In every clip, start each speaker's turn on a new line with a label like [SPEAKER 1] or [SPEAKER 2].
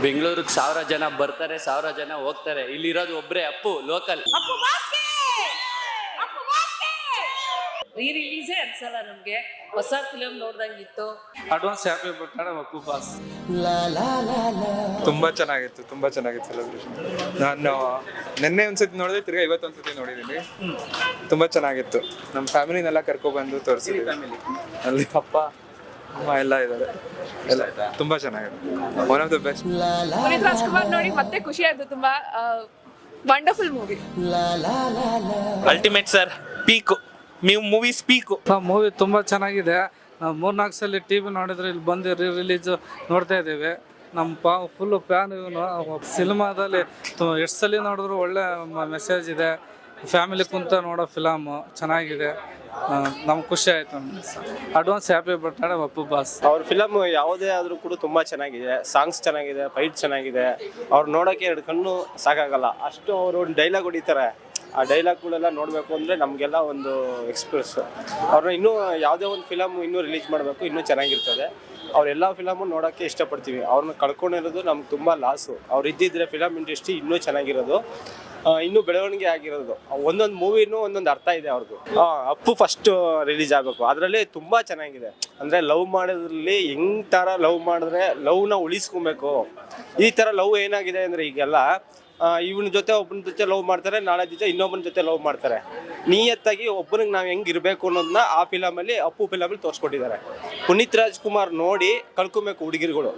[SPEAKER 1] ಬೆಂಗಳೂರಿಗೆ 1000 ಜನ ಬರ್ತಾರೆ, 1000 ಜನ ಹೋಗ್ತಾರೆ. ಇಲ್ಲಿರೋದು ಒಬ್ರೆ ಅಪ್ಪು, ಲೋಕಲ್.
[SPEAKER 2] ರೀ ರಿಲೀಸೇ ಅನ್ಸಲ್ಲ ನಮ್ಗೆ. ಹೊಸ ಫಿಲಮ್ ನೋಡ್ದಂಗಿತ್ತು.
[SPEAKER 3] ಅಡ್ವಾನ್ಸ್ ಹ್ಯಾಪಿ ಬರ್ತಾನೆ ಅಪ್ಪು ಬಾಸ್.
[SPEAKER 4] ತುಂಬಾ ಚೆನ್ನಾಗಿತ್ತು ಸೆಲೆಬ್ರೇಷನ್. ನಾನು ನಿನ್ನೆ ಒಂದ್ಸತಿ ನೋಡಿದೆ, ತಿರ್ಗಾ ಇವತ್ತೊಂದ್ಸತಿ ನೋಡಿದ್ದೀನಿ. ತುಂಬಾ ಚೆನ್ನಾಗಿತ್ತು. ನಮ್ಮ ಫ್ಯಾಮಿಲಿನೆಲ್ಲ ಕರ್ಕೊಬಂದು ತೋರಿಸಿದ್ವಿ. ಅಲ್ಲಿ ಅಪ್ಪ ಅಮ್ಮ ಎಲ್ಲ ಇದ್ದಾರೆ. ಎಲ್ಲ ತುಂಬಾ ಚೆನ್ನಾಗಿದೆ. One of the best.
[SPEAKER 5] Puneeth Rajkumar ನೋಡಿ ಮತ್ತೆ ಖುಷಿ ಆಯ್ತು. ತುಂಬಾ ವಂಡರ್ಫುಲ್ ಮೂವಿ.
[SPEAKER 6] ಅಲ್ಟಿಮೇಟ್ ಸರ್, ಪೀಕು ಮೂವೀಸ್ ಪೀಕು.
[SPEAKER 3] ಮೂವಿ ತುಂಬ ಚೆನ್ನಾಗಿದೆ. ನಾವು 3-4 ಸಲ ಟಿವಿ ನೋಡಿದ್ರೆ ಇಲ್ಲಿ ಬಂದು ರಿಲೀಸ್ ನೋಡ್ತಾ ಇದ್ದೀವಿ. ನಮ್ಮ ಫುಲ್ಲು ಫ್ಯಾನ್ ಇವನು. ಸಿನಿಮಾದಲ್ಲಿ ಎಷ್ಟು ಸಲ ನೋಡಿದ್ರು ಒಳ್ಳೆ ಮೆಸೇಜ್ ಇದೆ. ಫ್ಯಾಮಿಲಿ ಕುಂತ ನೋಡೋ ಫಿಲಮು ಚೆನ್ನಾಗಿದೆ. ನಮ್ಗೆ ಖುಷಿ ಆಯಿತು. ಅಡ್ವಾನ್ಸ್ ಹ್ಯಾಪಿ ಬರ್ತಾನೆ ಅಪ್ಪು ಬಾಸ್.
[SPEAKER 7] ಅವ್ರ ಫಿಲಮ್ ಯಾವುದೇ ಆದರೂ ಕೂಡ ತುಂಬ ಚೆನ್ನಾಗಿದೆ. ಸಾಂಗ್ಸ್ ಚೆನ್ನಾಗಿದೆ, ಫೈಟ್ ಚೆನ್ನಾಗಿದೆ. ಅವ್ರು ನೋಡೋಕ್ಕೆ 2 ಕಣ್ಣು ಸಾಕಾಗಲ್ಲ, ಅಷ್ಟು ಅವರು ಒಂದು ಡೈಲಾಗ್ ಹೊಡಿತಾರೆ. ಆ ಡೈಲಾಗ್ಗಳೆಲ್ಲ ನೋಡಬೇಕು ಅಂದರೆ ನಮಗೆಲ್ಲ ಒಂದು ಎಕ್ಸ್ಪ್ರೆಸ್. ಅವ್ರನ್ನ ಇನ್ನೂ ಯಾವುದೇ ಒಂದು ಫಿಲಮ್ ಇನ್ನೂ ರಿಲೀಸ್ ಮಾಡಬೇಕು, ಇನ್ನೂ ಚೆನ್ನಾಗಿರ್ತದೆ. ಅವರೆಲ್ಲ ಫಿಲಮು ನೋಡೋಕ್ಕೆ ಇಷ್ಟಪಡ್ತೀವಿ. ಅವ್ರನ್ನ ಕಳ್ಕೊಂಡಿರೋದು ನಮ್ಗೆ ತುಂಬ ಲಾಸು. ಅವ್ರು ಇದ್ದಿದ್ರೆ ಫಿಲಮ್ ಇಂಡಸ್ಟ್ರಿ ಇನ್ನೂ ಚೆನ್ನಾಗಿರೋದು, ಇನ್ನೂ ಬೆಳವಣಿಗೆ ಆಗಿರೋದು. ಒಂದೊಂದು ಮೂವಿನೂ ಒಂದೊಂದು ಅರ್ಥ ಇದೆ ಅವ್ರದ್ದು. ಅಪ್ಪು ಫಸ್ಟ್ ರಿಲೀಸ್ ಆಗಬೇಕು. ಅದರಲ್ಲಿ ತುಂಬ ಚೆನ್ನಾಗಿದೆ. ಅಂದರೆ ಲವ್ ಮಾಡೋದ್ರಲ್ಲಿ ಹೆಂಗೆ ಥರ ಲವ್ ಮಾಡಿದ್ರೆ ಲವ್ನ ಉಳಿಸ್ಕೊಬೇಕು. ಈ ಥರ ಲವ್ ಏನಾಗಿದೆ ಅಂದರೆ ಈಗೆಲ್ಲ ಇವನ ಜೊತೆ ಒಬ್ಬನ ಜೊತೆ ಲವ್ ಮಾಡ್ತಾರೆ, ನಾಳೆ ಜೊತೆ ಇನ್ನೊಬ್ಬನ ಜೊತೆ ಲವ್ ಮಾಡ್ತಾರೆ. ನಿಯತ್ತಾಗಿ ಒಬ್ಬನಿಗೆ ನಾವು ಹೆಂಗೆ ಇರಬೇಕು ಅನ್ನೋದನ್ನ ಆ ಫಿಲಮಲ್ಲಿ, ಅಪ್ಪು ಫಿಲಮಲ್ಲಿ ತೋರಿಸ್ಕೊಟ್ಟಿದ್ದಾರೆ. ಪುನೀತ್ ರಾಜ್ಕುಮಾರ್ ನೋಡಿ ಕಳ್ಕೊಬೇಕು ಹುಡುಗಿರುಗಳು.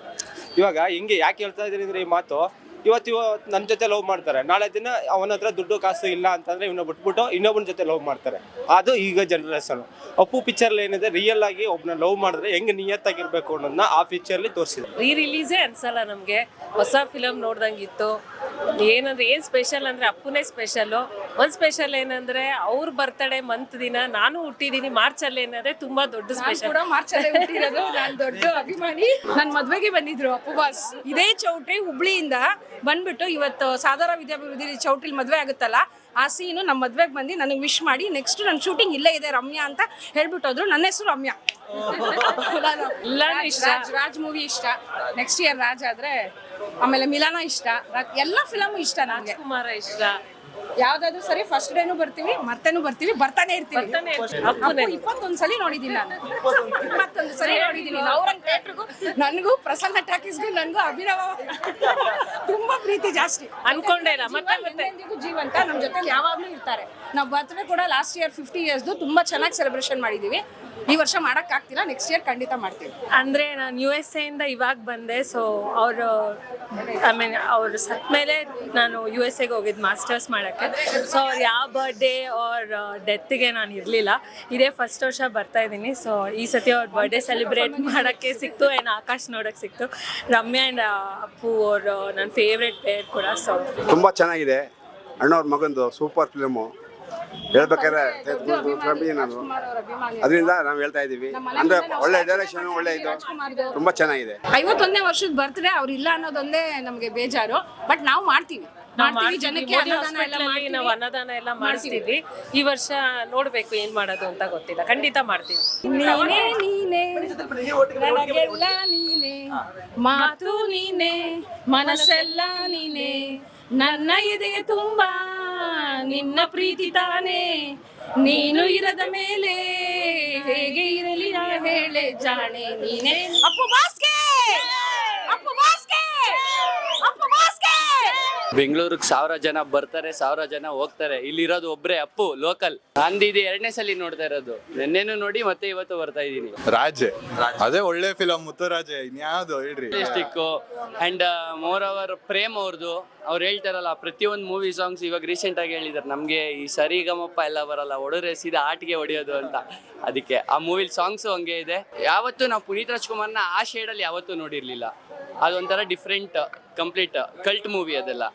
[SPEAKER 7] ಇವಾಗ ಹಿಂಗೆ ಯಾಕೆ ಹೇಳ್ತಾ ಇದ್ದೀನಿ ಅಂದರೆ ಈ ಮಾತು, ಇವತ್ತು ನನ್ನ ಜೊತೆ ಲವ್ ಮಾಡ್ತಾರೆ, ನಾಳೆ ದಿನ ಅವನ ಹತ್ರ ದುಡ್ಡು ಕಾಸು ಇಲ್ಲ ಅಂತಂದರೆ ಇವನ್ನ ಬಿಟ್ಬಿಟ್ಟು ಇನ್ನೊಬ್ಬನ ಜೊತೆ ಲವ್ ಮಾಡ್ತಾರೆ. ಅದು ಈಗ ಜನ್ರೇಷನ್. ಅಪ್ಪು ಪಿಕ್ಚರ್ಲಿ ಏನಿದೆ, ರಿಯಲ್ ಆಗಿ ಒಬ್ಬನ ಲವ್ ಮಾಡಿದ್ರೆ ಹೆಂಗೆ ನಿಯತ್ತಾಗಿರ್ಬೇಕು ಅನ್ನೋದನ್ನ ಆ ಪಿಕ್ಚರ್ಲಿ ತೋರಿಸಿದೆ.
[SPEAKER 2] ರೀ ರಿಲೀಸೇ ಅನ್ಸಲ್ಲ ನಮ್ಗೆ. ಹೊಸ ಫಿಲಮ್ ನೋಡ್ದಂಗಿತ್ತು. ಏನಂದ್ರೆ ಏನ್ ಸ್ಪೆಷಲ್ ಅಂದ್ರೆ ಅಪ್ಪುನೇ ಸ್ಪೆಷಲ್ಲು. ಒಂದ್ ಸ್ಪೆಷಲ್ ಏನಂದ್ರೆ ಅವ್ರ ಬರ್ತಡೇ ಮಂತ್ ದಿನ ನಾನು ಹುಟ್ಟಿದೀನಿ ಮಾರ್ಚಲ್ಲಿ ಏನಂದ್ರೆ ತುಂಬಾ ದೊಡ್ಡ ಸ್ಪೆಷಲ್.
[SPEAKER 5] ಕೂಡ ಮಾರ್ಚಲ್ಲೇ ಹುಟ್ಟಿರೋದು. ನಾನು ದೊಡ್ಡ ಅಭಿಮಾನಿ. ನನ್ನ ಮದ್ವೆಗೆ ಬಂದಿದ್ರು ಅಪ್ಪು ಬಾಸ್. ಇದೇ ಚೌಟ್ರಿ ಹುಬ್ಳಿಯಿಂದ ಬಂದ್ಬಿಟ್ಟು ಇವತ್ತು ಸಾಧಾರಣ ವಿದ್ಯಾಭಿವೃದ್ಧಿ ಚೌಟ್ರಿಲಿ ಮದ್ವೆ ಆಗುತ್ತಲ್ಲ, ಆ ಸೀನು ನಮ್ಮ ಮದ್ವೆಗೆ ಬಂದು ನನಗೆ ವಿಶ್ ಮಾಡಿ ನೆಕ್ಸ್ಟ್ ನನ್ನ ಶೂಟಿಂಗ್ ಇಲ್ಲೇ ಇದೆ ರಮ್ಯಾ ಅಂತ ಹೇಳ್ಬಿಟ್ಟೋದ್ರು. ನನ್ನ ಹೆಸರು ರಮ್ಯಾ. ರಾಜ್ ಮೂವಿ ಇಷ್ಟ. ನೆಕ್ಸ್ಟ್ ಇಯರ್ ರಾಜ್ ಆದ್ರೆ, ಆಮೇಲೆ ಮಿಲಾನ ಇಷ್ಟ. ಎಲ್ಲ ಫಿಲಮು ಇಷ್ಟ ನನಗೆ.
[SPEAKER 2] ಕುಮಾರ ಇಷ್ಟ.
[SPEAKER 5] ಯಾವ್ದಾದ್ರು ಸರಿ ಫಸ್ಟ್ ಡೇನು ಬರ್ತೀವಿ, ಮತ್ತೆನೂ ಬರ್ತೀವಿ, ಬರ್ತಾನೆ ಇರ್ತೀವಿ.
[SPEAKER 2] ಅಪ್ಪುನೇ
[SPEAKER 5] 21 ಸಲ ನೋಡಿದ್ದೀನಿ ನಾನು. 21 ಸಲ ನೋಡಿದ್ದೀನಿ. ಅವ್ರಂಗ್ ಥಿಯೇಟ್ರಿಗೂ ನನಗೂ, ಪ್ರಸನ್ನ ಟಾಕೀಸ್ಗೂ ನನಗೂ ಅಭಿನವ ತುಂಬಾ ಪ್ರೀತಿ ಜಾಸ್ತಿ.
[SPEAKER 2] ಅನ್ಕೊಂಡೇ ಇಲ್ಲ. ಮತ್ತೆ
[SPEAKER 5] ಎಂದೆಂದಿಗೂ ಜೀವಂತ ನಮ್ಮ ಜೊತೆ ಯಾವಾಗ್ಲೂ ಇರ್ತಾರೆ. ನಾವು ಬರ್ತ್ಡೇ ಕೂಡ ಲಾಸ್ಟ್ ಇಯರ್ 50 ಇಯರ್ಸ್ದು ತುಂಬಾ ಚೆನ್ನಾಗಿ ಸೆಲೆಬ್ರೇಷನ್ ಮಾಡಿದೀವಿ. ಈ ವರ್ಷ ಮಾಡಕ್ ಆಗ್ತಿಲ್ಲ, ನೆಕ್ಸ್ಟ್ ಇಯರ್ ಖಂಡಿತ ಮಾಡ್ತೀವಿ.
[SPEAKER 2] ಅಂದ್ರೆ ನಾನು USA ಇಂದ ಇವಾಗ ಬಂದೆ. ಸೊ ಅವರು ಅವ್ರು ಸತ್ ಮೇಲೆ ನಾನು USA ಹೋಗಿದ್ದು ಮಾಸ್ಟರ್ಸ್ ಮಾಡೋಕ್ಕೆ. ಸೊ ಅವ್ರು ಯಾವ ಬರ್ಡೇ ಅವ್ರ ಡೆತ್ಗೆ ನಾನು ಇರಲಿಲ್ಲ. ಇದೇ ಫಸ್ಟ್ ವರ್ಷ ಬರ್ತಾ ಇದ್ದೀನಿ. ಸೊ ಈ ಸತಿ ಅವ್ರ ಬರ್ಡೇ ಸೆಲೆಬ್ರೇಟ್ ಮಾಡೋಕ್ಕೆ ಸಿಕ್ತು. ಏನು ಆಕಾಶ್ ನೋಡೋಕ್ಕೆ ಸಿಕ್ತು. ರಮ್ಯಾ ಆ್ಯಂಡ್ ಅಪ್ಪು ಅವರು ನನ್ನ ಫೇವ್ರೆಟ್ ಪೇರ್ ಕೂಡ. ಸೊ
[SPEAKER 8] ತುಂಬ ಚೆನ್ನಾಗಿದೆ. ಅಣ್ಣವ್ರ ಮಗಂದು ಸೂಪರ್ ಫಿಲಮು. ಹೇಳ್ಬೇಕಾದ್ರೆ ನಾನು ಅದರಿಂದ ನಾವು ಹೇಳ್ತಾ ಇದ್ದೀವಿ. ಅಂದ್ರೆ ಒಳ್ಳೆ ಡೈರೆಕ್ಷನ್, ಒಳ್ಳೆ ಇದು ತುಂಬಾ ಚೆನ್ನಾಗಿದೆ.
[SPEAKER 5] 51ನೇ ವರ್ಷದ ಬರ್ತ್ಡೇ ಅವ್ರು ಇಲ್ಲ ಅನ್ನೋದೊಂದೇ ನಮಗೆ ಬೇಜಾರು. ಬಟ್ ನಾವು ಮಾಡ್ತೀವಿ ಜನಕ್ಕೆ
[SPEAKER 2] ನಾವು ಅನ್ನದಾನ ಎಲ್ಲ ಮಾಡಿಸ್ತಿದ್ವಿ. ಈ ವರ್ಷ ನೋಡ್ಬೇಕು ಏನ್ ಮಾಡೋದು ಅಂತ ಗೊತ್ತಿಲ್ಲ. ಖಂಡಿತ ಮಾಡ್ತೀವಿ.
[SPEAKER 5] ನೀನೇ ನೀನೇ ನನಗೆಲ್ಲ ನೀನೇ, ಮಾತು ನೀನೇ, ಮನಸ್ಸೆಲ್ಲ ನೀನೇ, ನನ್ನ ಎದೆಗೆ ತುಂಬಾ ನಿನ್ನ ಪ್ರೀತಿ ತಾನೇ, ನೀನು ಇರದ ಮೇಲೆ ಹೇಗೆ ಇರಲಿ ನಾ ಹೇಳೆ ಜಾಣೆ ನೀನೇ. ಅಪ್ಪು ಬಾಸ್ಗೆ, ಅಪ್ಪು ಬಾಸ್ಗೆ, ಅಪ್ಪು ಬಾಸ್ಗೆ.
[SPEAKER 1] ಬೆಂಗಳೂರಿಗೆ 1000 ಜನ ಬರ್ತಾರೆ, 1000 ಜನ ಹೋಗ್ತಾರೆ. ಇಲ್ಲಿರೋದು ಒಬ್ರೆ ಅಪ್ಪು, ಲೋಕಲ್. ನಂದಿದೆ 2ನೇ ಸಲ ನೋಡ್ತಾ ಇರೋದು. ನಿನ್ನೆನೂ ನೋಡಿ ಮತ್ತೆ ಇವತ್ತು ಬರ್ತಾ ಇದ್ದೀನಿ.
[SPEAKER 4] ರಾಜೆ ಅದೇ ಒಳ್ಳೆ ಫಿಲಮ್. ಮುತ್ತುರಾಜೆ ಇನ್ಯಾವುದು ಹೇಳ್ರಿ.
[SPEAKER 1] ಅಂಡ್ ಮೋರ್ ಓವರ್ ಪ್ರೇಮ್ ಅವ್ರದ್ದು. ಅವ್ರು ಹೇಳ್ತಾರಲ್ಲ ಪ್ರತಿಯೊಂದು ಮೂವಿ ಸಾಂಗ್ಸ್ ಇವಾಗ ರೀಸೆಂಟ್ ಆಗಿ ಹೇಳಿದಾರೆ, ನಮಗೆ ಈ ಸರಿಗಮಪ್ಪ ಎಲ್ಲ ಬರಲ್ಲ, ಹೊಡೆದ್ರೆ ಸೀದಾ ಆಟಿಗೆ ಹೊಡೆಯೋದು ಅಂತ. ಅದಕ್ಕೆ ಆ ಮೂವಿಲಿ ಸಾಂಗ್ಸು ಹಂಗೆ ಇದೆ. ಯಾವತ್ತೂ ನಾವು ಪುನೀತ್ ರಾಜ್ಕುಮಾರ್ನ ಆ ಶೇಡಲ್ಲಿ ಯಾವತ್ತೂ ನೋಡಿರ್ಲಿಲ್ಲ. ಅದೊಂಥರ ಡಿಫ್ರೆಂಟ್, ಕಂಪ್ಲೀಟ್ ಕಲ್ಟ್ ಮೂವಿ ಅದೆಲ್ಲ.